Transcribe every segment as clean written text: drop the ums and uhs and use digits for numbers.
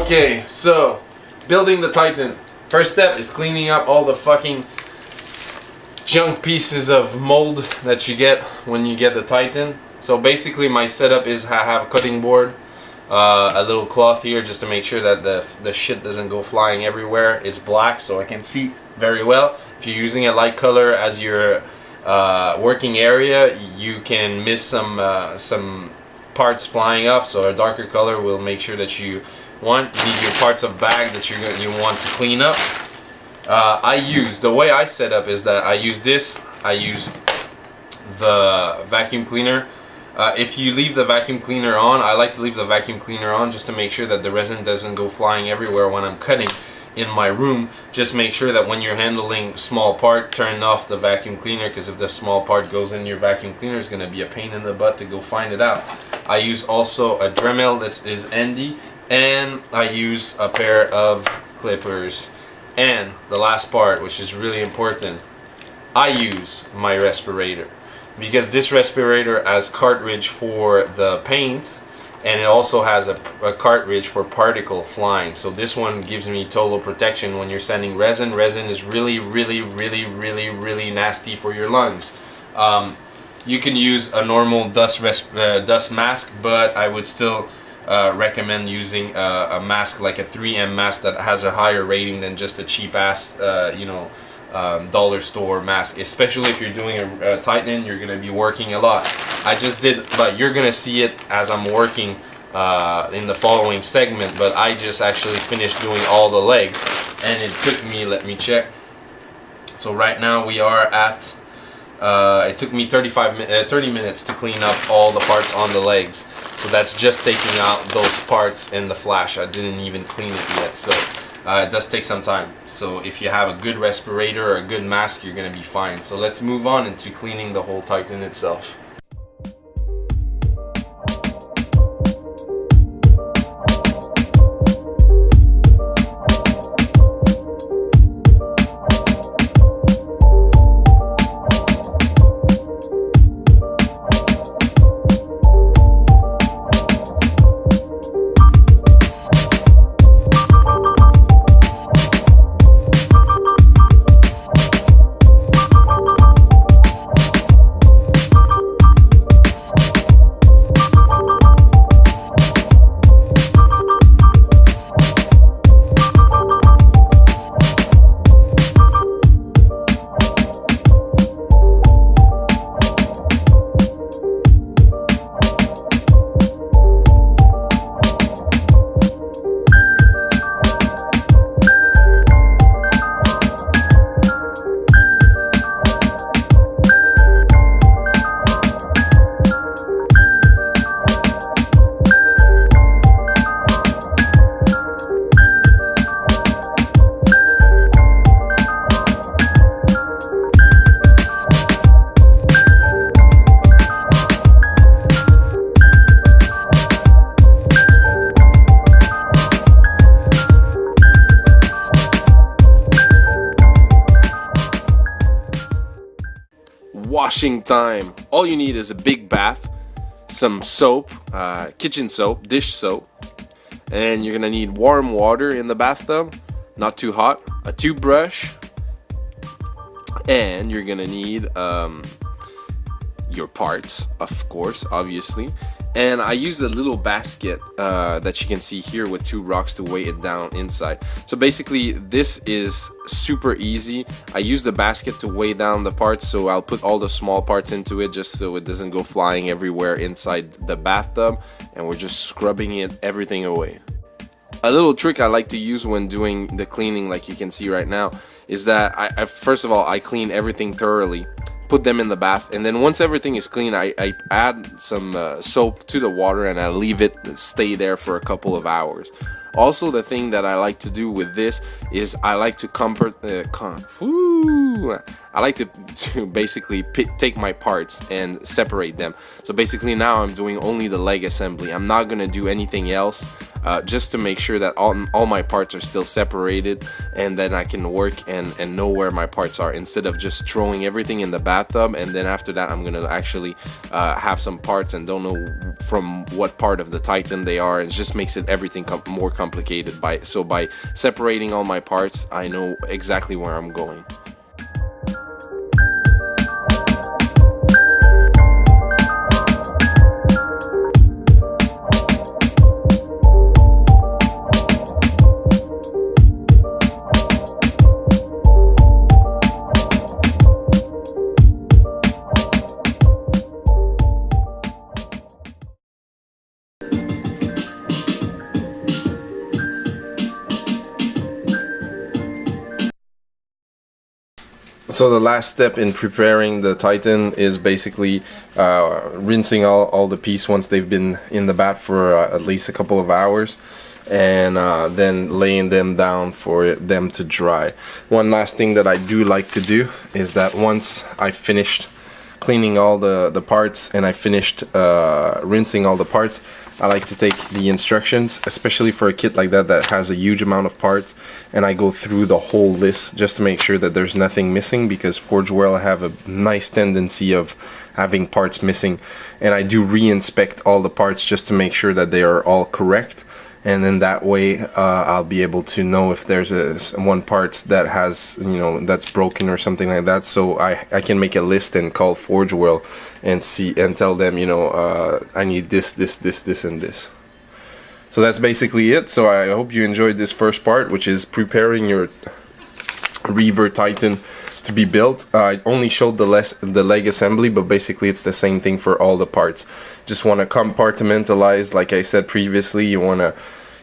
Okay, so building the Titan. First step is cleaning up all the fucking junk pieces of mold that you get when you get the Titan. So basically my setup is I have a cutting board, a little cloth here just to make sure that the shit doesn't go flying everywhere. It's black so I can feed very well. If you're using a light color as your working area, you can miss some parts flying off, so a darker color will make sure that you need your parts of bag that you want to clean up. The way I set up is that I use the vacuum cleaner. If you leave the vacuum cleaner on, I like to leave the vacuum cleaner on just to make sure that the resin doesn't go flying everywhere when I'm cutting in my room. Just make sure that when you're handling small part, turn off the vacuum cleaner, because if the small part goes in your vacuum cleaner, it's going to be a pain in the butt to go find it out. I use also a Dremel that is handy, and I use a pair of clippers. And the last part, which is really important, I use my respirator, because this respirator has cartridge for the paint, and it also has a cartridge for particle flying. So this one gives me total protection when you're sending resin. Resin is really nasty for your lungs. You can use a normal dust mask, but I would still recommend using a mask like a 3M mask that has a higher rating than just a cheap ass dollar store mask, especially if you're doing a Titan. You're gonna be working a lot. I just did, but you're gonna see it as I'm working in the following segment. But I just actually finished doing all the legs, and it took me, let me check. So right now we are at it took me 30 minutes to clean up all the parts on the legs. So that's just taking out those parts in the flash. I didn't even clean it yet, so it does take some time. So if you have a good respirator or a good mask, you're gonna be fine. So let's move on into cleaning the whole Titan itself. Washing time. All you need is a big bath, some soap, kitchen soap, dish soap, and you're gonna need warm water in the bathtub, not too hot, a toothbrush, and you're gonna need your parts, of course, obviously. And I used a little basket that you can see here with 2 rocks to weigh it down inside. So basically this is super easy. I use the basket to weigh down the parts, so I'll put all the small parts into it just so it doesn't go flying everywhere inside the bathtub, and we're just scrubbing everything away. A little trick I like to use when doing the cleaning, like you can see right now, is that I first of all I clean everything thoroughly, put them in the bath, and then once everything is clean, I add some soap to the water and I leave it stay there for a couple of hours. Also, the thing that I like to do with this is I like to I like to basically take my parts and separate them. So basically now I'm doing only the leg assembly. I'm not gonna do anything else. just to make sure that all my parts are still separated, and then I can work and know where my parts are, instead of just throwing everything in the bathtub and then after that I'm gonna actually have some parts and don't know from what part of the Titan they are, and it just makes it everything more complicated. By separating all my parts, I know exactly where I'm going. So the last step in preparing the Titan is basically rinsing all the piece once they've been in the bath for at least a couple of hours, and then laying them down for them to dry. One last thing that I do like to do is that once I finished cleaning all the parts and I finished rinsing all the parts, I like to take the instructions, especially for a kit like that has a huge amount of parts, and I go through the whole list just to make sure that there's nothing missing, because Forge World have a nice tendency of having parts missing, and I do re-inspect all the parts just to make sure that they are all correct, and then that way I'll be able to know if there's one part that has, you know, that's broken or something like that, so I can make a list and call Forge World and see and tell them, you know, I need this, and this. So that's basically it. So I hope you enjoyed this first part, which is preparing your Reaver Titan to be built. I only showed the leg assembly, but basically it's the same thing for all the parts. Just want to compartmentalize, like I said previously. You want to,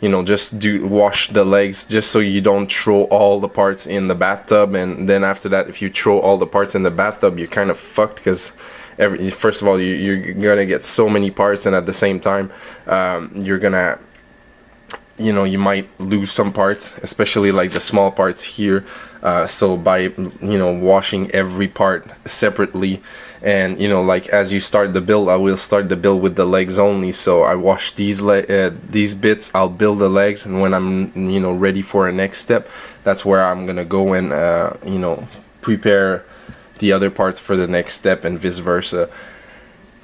you know, just wash the legs, just so you don't throw all the parts in the bathtub, and then after that, if you throw all the parts in the bathtub, you're kind of fucked, because first of all, you're gonna get so many parts, and at the same time, you're gonna, you know, you might lose some parts, especially like the small parts here. So by, you know, washing every part separately, and, you know, like as you start the build, I will start the build with the legs only. So I wash these bits, I'll build the legs, and when I'm, you know, ready for a next step, that's where I'm gonna go and you know, prepare the other parts for the next step, and vice versa.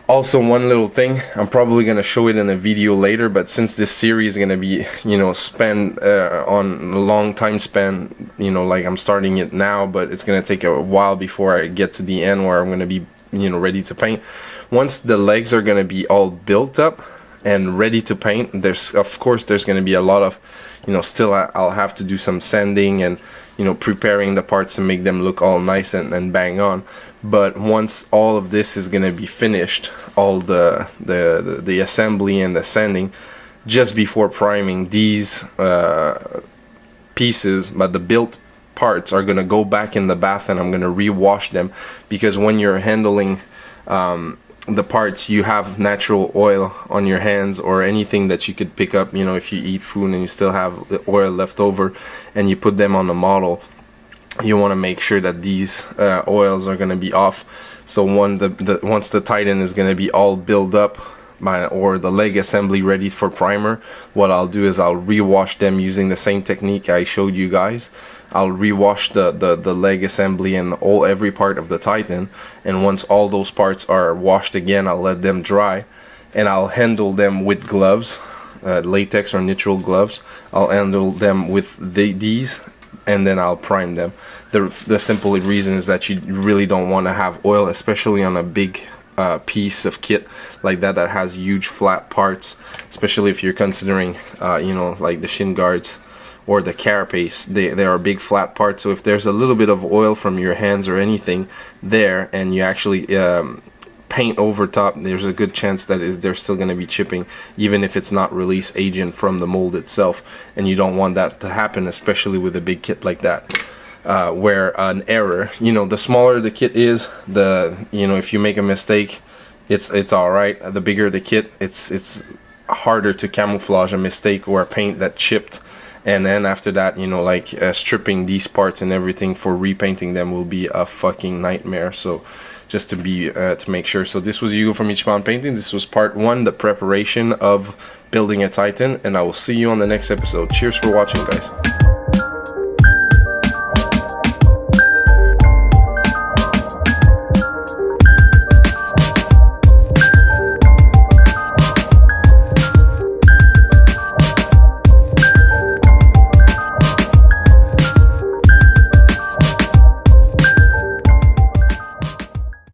Also, one little thing, I'm probably gonna show it in a video later, but since this series is gonna be, you know, spent on a long time span, you know, like I'm starting it now, but it's gonna take a while before I get to the end where I'm gonna be, you know, ready to paint. Once the legs are gonna be all built up and ready to paint, of course there's gonna be a lot of, you know, still I'll have to do some sanding and, you know, preparing the parts to make them look all nice and bang on. But once all of this is gonna be finished, all the assembly and the sanding, just before priming, these pieces, but the built parts, are gonna go back in the bath, and I'm gonna re-wash them, because when you're handling the parts, you have natural oil on your hands, or anything that you could pick up, you know, if you eat food and you still have the oil left over and you put them on the model, you want to make sure that these oils are going to be off. So once the Titan is going to be all built up, or the leg assembly ready for primer, what I'll do is I'll re-wash them using the same technique I showed you guys. I'll re-wash the leg assembly and every part of the Titan, and once all those parts are washed again, I'll let them dry, and I'll handle them with gloves, latex or neutral gloves. I'll handle them with these, and then I'll prime them. The simple reason is that you really don't want to have oil, especially on a big piece of kit like that has huge flat parts, especially if you're considering you know, like the shin guards or the carapace. They are big flat parts, so if there's a little bit of oil from your hands or anything there, and you actually paint over top, there's a good chance that they're still going to be chipping, even if it's not release agent from the mold itself, and you don't want that to happen, especially with a big kit like that. Where an error, you know, the smaller the kit is, you know, if you make a mistake, it's all right. The bigger the kit, it's harder to camouflage a mistake or a paint that chipped and then after that, you know, like stripping these parts and everything for repainting them will be a fucking nightmare. So just to be to make sure. So this was Hugo from Ichiban Painting. This was part 1, the preparation of building a Titan, and I will see you on the next episode. Cheers for watching, guys.